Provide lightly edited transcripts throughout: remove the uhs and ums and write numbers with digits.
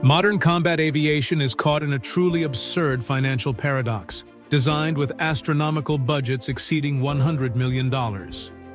Modern combat aviation is caught in a truly absurd financial paradox, designed with astronomical budgets exceeding $100 million.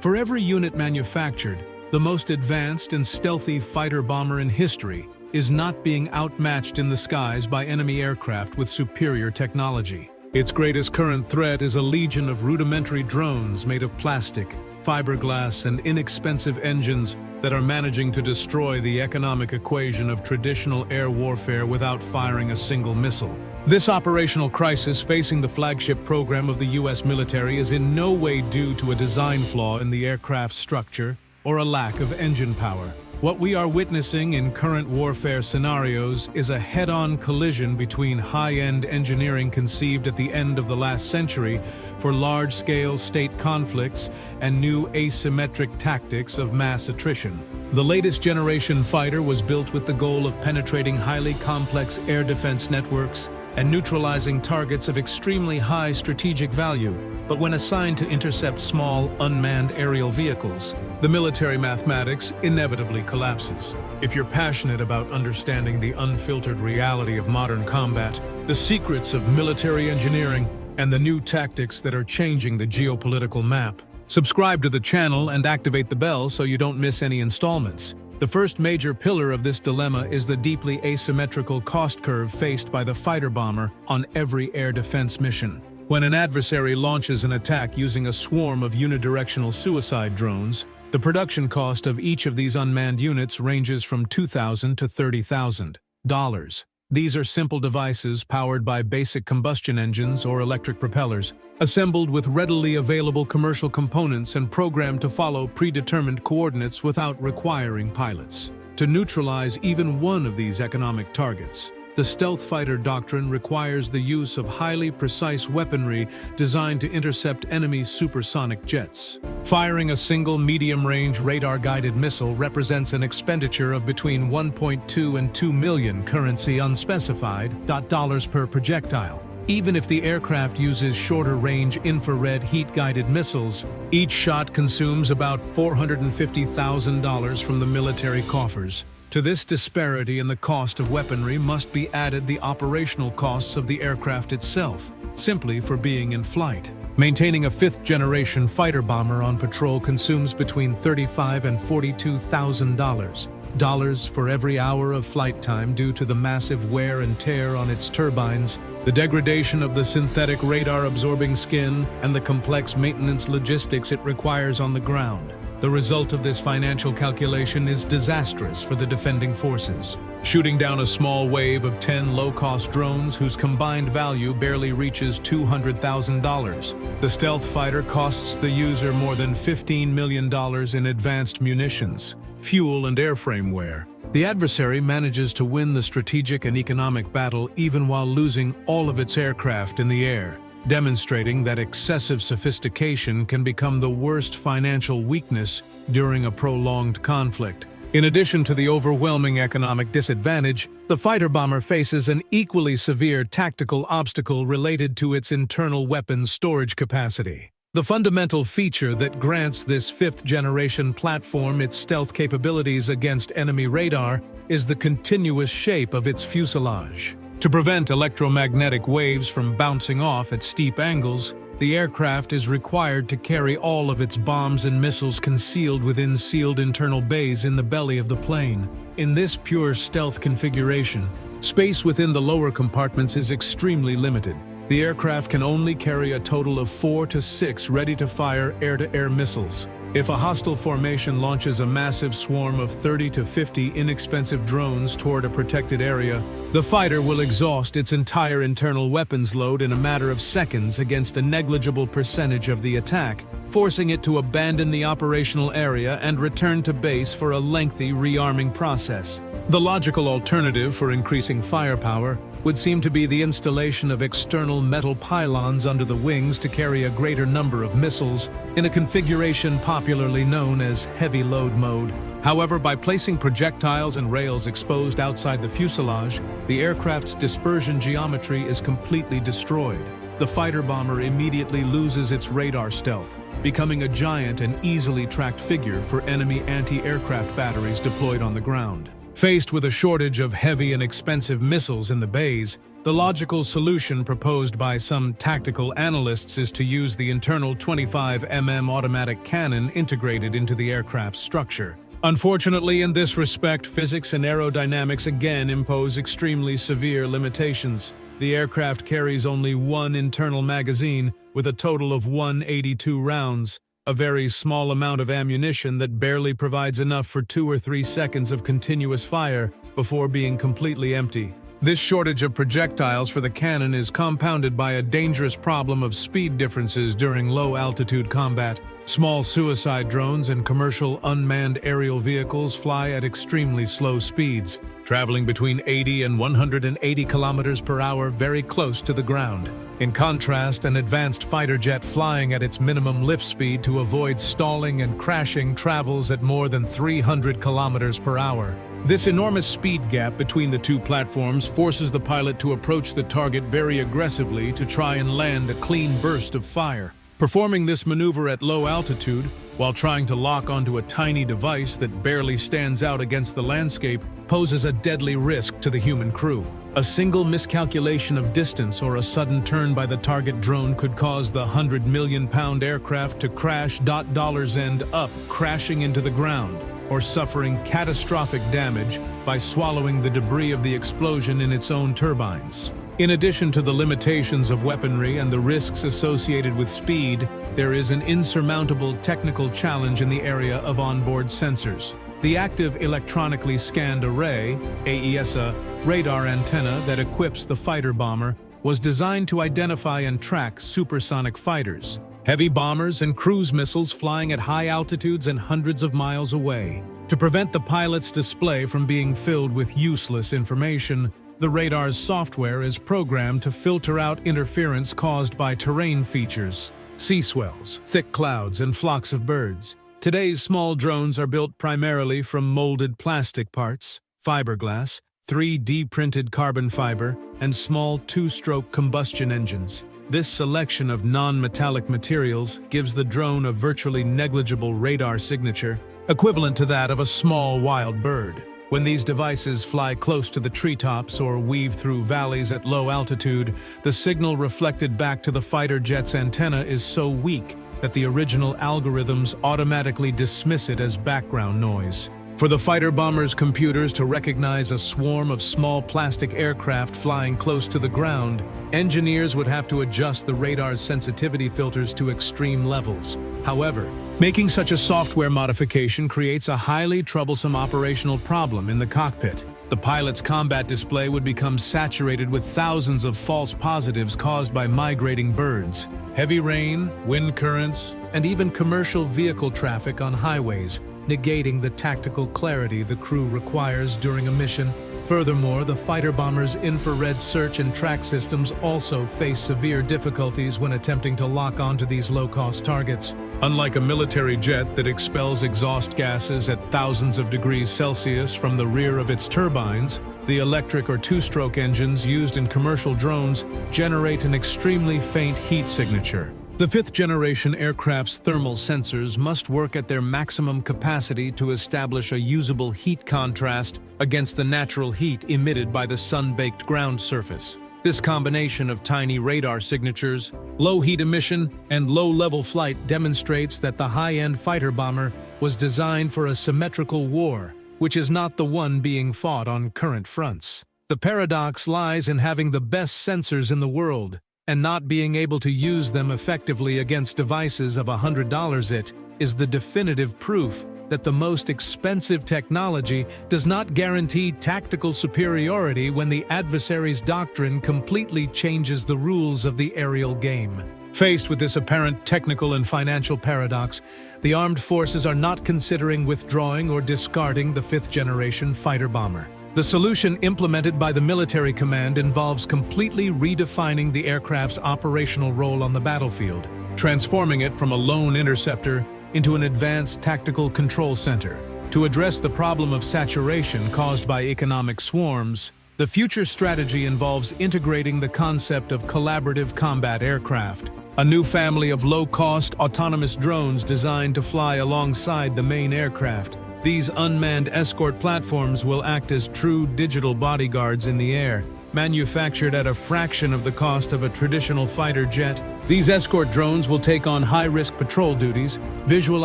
For every unit manufactured, the most advanced and stealthy fighter bomber in history is not being outmatched in the skies by enemy aircraft with superior technology. Its greatest current threat is a legion of rudimentary drones made of plastic, fiberglass, and inexpensive engines that are managing to destroy the economic equation of traditional air warfare without firing a single missile. This operational crisis facing the flagship program of the U.S. military is in no way due to a design flaw in the aircraft's structure or a lack of engine power. What we are witnessing in current warfare scenarios is a head-on collision between high-end engineering conceived at the end of the last century for large-scale state conflicts and new asymmetric tactics of mass attrition. The latest generation fighter was built with the goal of penetrating highly complex air defense networks and neutralizing targets of extremely high strategic value. But when assigned to intercept small, unmanned aerial vehicles, the military mathematics inevitably collapses. If you're passionate about understanding the unfiltered reality of modern combat, the secrets of military engineering, and the new tactics that are changing the geopolitical map, subscribe to the channel and activate the bell so you don't miss any installments. The first major pillar of this dilemma is the deeply asymmetrical cost curve faced by the fighter bomber on every air defense mission. When an adversary launches an attack using a swarm of unidirectional suicide drones, the production cost of each of these unmanned units ranges from $2,000 to $30,000. These are simple devices powered by basic combustion engines or electric propellers, assembled with readily available commercial components and programmed to follow predetermined coordinates without requiring pilots. To neutralize even one of these economic targets, the stealth fighter doctrine requires the use of highly precise weaponry designed to intercept enemy supersonic jets. Firing a single medium-range radar-guided missile represents an expenditure of between 1.2 and 2 million currency unspecified dollars per projectile. Even if the aircraft uses shorter-range infrared heat-guided missiles, each shot consumes about $450,000 from the military coffers. To this disparity in the cost of weaponry must be added the operational costs of the aircraft itself, simply for being in flight. Maintaining a fifth-generation fighter bomber on patrol consumes between $35,000 and $42,000 for every hour of flight time due to the massive wear and tear on its turbines, the degradation of the synthetic radar-absorbing skin, and the complex maintenance logistics it requires on the ground. The result of this financial calculation is disastrous for the defending forces. Shooting down a small wave of 10 low-cost drones whose combined value barely reaches $200,000. The stealth fighter costs the user more than $15 million in advanced munitions, fuel, and airframe wear. The adversary manages to win the strategic and economic battle even while losing all of its aircraft in the air, demonstrating that excessive sophistication can become the worst financial weakness during a prolonged conflict. In addition to the overwhelming economic disadvantage, the fighter bomber faces an equally severe tactical obstacle related to its internal weapons storage capacity. The fundamental feature that grants this fifth-generation platform its stealth capabilities against enemy radar is the continuous shape of its fuselage. To prevent electromagnetic waves from bouncing off at steep angles, the aircraft is required to carry all of its bombs and missiles concealed within sealed internal bays in the belly of the plane. In this pure stealth configuration, space within the lower compartments is extremely limited. The aircraft can only carry a total of 4 to 6 ready-to-fire air-to-air missiles. If a hostile formation launches a massive swarm of 30 to 50 inexpensive drones toward a protected area, the fighter will exhaust its entire internal weapons load in a matter of seconds against a negligible percentage of the attack, forcing it to abandon the operational area and return to base for a lengthy rearming process. The logical alternative for increasing firepower would seem to be the installation of external metal pylons under the wings to carry a greater number of missiles in a configuration popularly known as heavy load mode. However, by placing projectiles and rails exposed outside the fuselage, the aircraft's dispersion geometry is completely destroyed. The fighter bomber immediately loses its radar stealth, becoming a giant and easily tracked figure for enemy anti-aircraft batteries deployed on the ground. Faced with a shortage of heavy and expensive missiles in the bays, the logical solution proposed by some tactical analysts is to use the internal 25 automatic cannon integrated into the aircraft's structure. Unfortunately, in this respect, physics and aerodynamics again impose extremely severe limitations. The aircraft carries only one internal magazine, with a total of 182 rounds, a very small amount of ammunition that barely provides enough for 2 or 3 seconds of continuous fire before being completely empty. This shortage of projectiles for the cannon is compounded by a dangerous problem of speed differences during low-altitude combat. Small suicide drones and commercial unmanned aerial vehicles fly at extremely slow speeds, traveling between 80 and 180 kilometers per hour very close to the ground. In contrast, an advanced fighter jet flying at its minimum lift speed to avoid stalling and crashing travels at more than 300 kilometers per hour. This enormous speed gap between the two platforms forces the pilot to approach the target very aggressively to try and land a clean burst of fire. Performing this maneuver at low altitude, while trying to lock onto a tiny device that barely stands out against the landscape, poses a deadly risk to the human crew. A single miscalculation of distance or a sudden turn by the target drone could cause the 100 million pound aircraft to crash end up crashing into the ground, or suffering catastrophic damage by swallowing the debris of the explosion in its own turbines. In addition to the limitations of weaponry and the risks associated with speed, there is an insurmountable technical challenge in the area of onboard sensors. The Active Electronically Scanned Array, AESA, radar antenna that equips the fighter bomber was designed to identify and track supersonic fighters, heavy bombers and cruise missiles flying at high altitudes and hundreds of miles away. To prevent the pilot's display from being filled with useless information, the radar's software is programmed to filter out interference caused by terrain features, sea swells, thick clouds, and flocks of birds. Today's small drones are built primarily from molded plastic parts, fiberglass, 3D-printed carbon fiber, and small two-stroke combustion engines. This selection of non-metallic materials gives the drone a virtually negligible radar signature, equivalent to that of a small wild bird. When these devices fly close to the treetops or weave through valleys at low altitude, the signal reflected back to the fighter jet's antenna is so weak that the original algorithms automatically dismiss it as background noise. For the fighter bomber's computers to recognize a swarm of small plastic aircraft flying close to the ground, engineers would have to adjust the radar's sensitivity filters to extreme levels. However, making such a software modification creates a highly troublesome operational problem in the cockpit. The pilot's combat display would become saturated with thousands of false positives caused by migrating birds, heavy rain, wind currents, and even commercial vehicle traffic on highways, negating the tactical clarity the crew requires during a mission. Furthermore, the fighter bomber's infrared search and track systems also face severe difficulties when attempting to lock onto these low-cost targets. Unlike a military jet that expels exhaust gases at thousands of degrees Celsius from the rear of its turbines, the electric or two-stroke engines used in commercial drones generate an extremely faint heat signature. The fifth-generation aircraft's thermal sensors must work at their maximum capacity to establish a usable heat contrast against the natural heat emitted by the sun-baked ground surface. This combination of tiny radar signatures, low heat emission, and low-level flight demonstrates that the high-end fighter bomber was designed for a symmetrical war, which is not the one being fought on current fronts. The paradox lies in having the best sensors in the world, and not being able to use them effectively against devices of $100. It is the definitive proof that the most expensive technology does not guarantee tactical superiority when the adversary's doctrine completely changes the rules of the aerial game. Faced with this apparent technical and financial paradox, the armed forces are not considering withdrawing or discarding the fifth-generation fighter bomber. The solution implemented by the military command involves completely redefining the aircraft's operational role on the battlefield, transforming it from a lone interceptor into an advanced tactical control center. To address the problem of saturation caused by economic swarms, the future strategy involves integrating the concept of collaborative combat aircraft, a new family of low-cost autonomous drones designed to fly alongside the main aircraft. These unmanned escort platforms will act as true digital bodyguards in the air, manufactured at a fraction of the cost of a traditional fighter jet. These escort drones will take on high-risk patrol duties, visual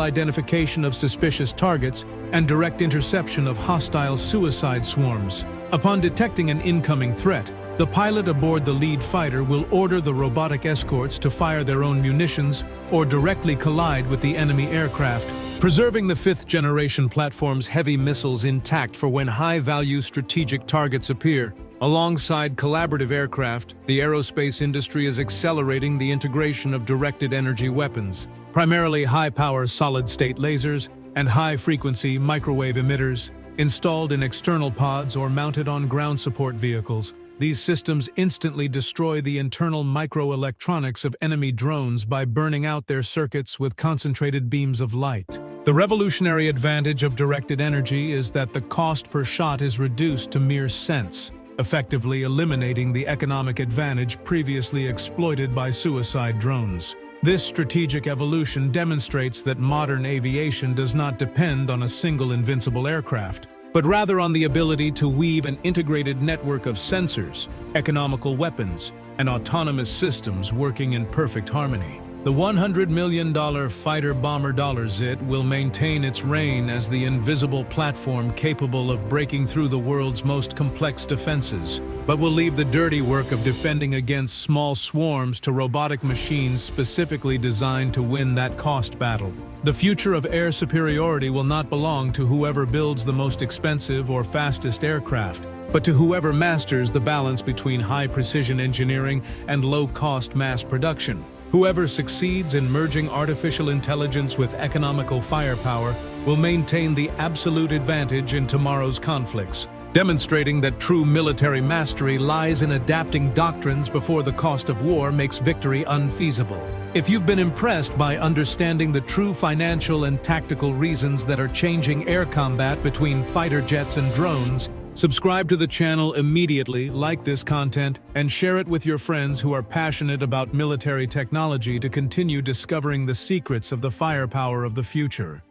identification of suspicious targets, and direct interception of hostile suicide swarms. Upon detecting an incoming threat, the pilot aboard the lead fighter will order the robotic escorts to fire their own munitions or directly collide with the enemy aircraft, preserving the fifth-generation platform's heavy missiles intact for when high-value strategic targets appear. Alongside collaborative aircraft, the aerospace industry is accelerating the integration of directed energy weapons, primarily high-power solid-state lasers and high-frequency microwave emitters, installed in external pods or mounted on ground support vehicles. These systems instantly destroy the internal microelectronics of enemy drones by burning out their circuits with concentrated beams of light. The revolutionary advantage of directed energy is that the cost per shot is reduced to mere cents, effectively eliminating the economic advantage previously exploited by suicide drones. This strategic evolution demonstrates that modern aviation does not depend on a single invincible aircraft, but rather on the ability to weave an integrated network of sensors, economical weapons, and autonomous systems working in perfect harmony. The $100 million fighter-bomber Zit will maintain its reign as the invisible platform capable of breaking through the world's most complex defenses, but will leave the dirty work of defending against small swarms to robotic machines specifically designed to win that cost battle. The future of air superiority will not belong to whoever builds the most expensive or fastest aircraft, but to whoever masters the balance between high-precision engineering and low-cost mass production. Whoever succeeds in merging artificial intelligence with economical firepower will maintain the absolute advantage in tomorrow's conflicts, demonstrating that true military mastery lies in adapting doctrines before the cost of war makes victory unfeasible. If you've been impressed by understanding the true financial and tactical reasons that are changing air combat between fighter jets and drones, subscribe to the channel immediately, like this content, and share it with your friends who are passionate about military technology to continue discovering the secrets of the firepower of the future.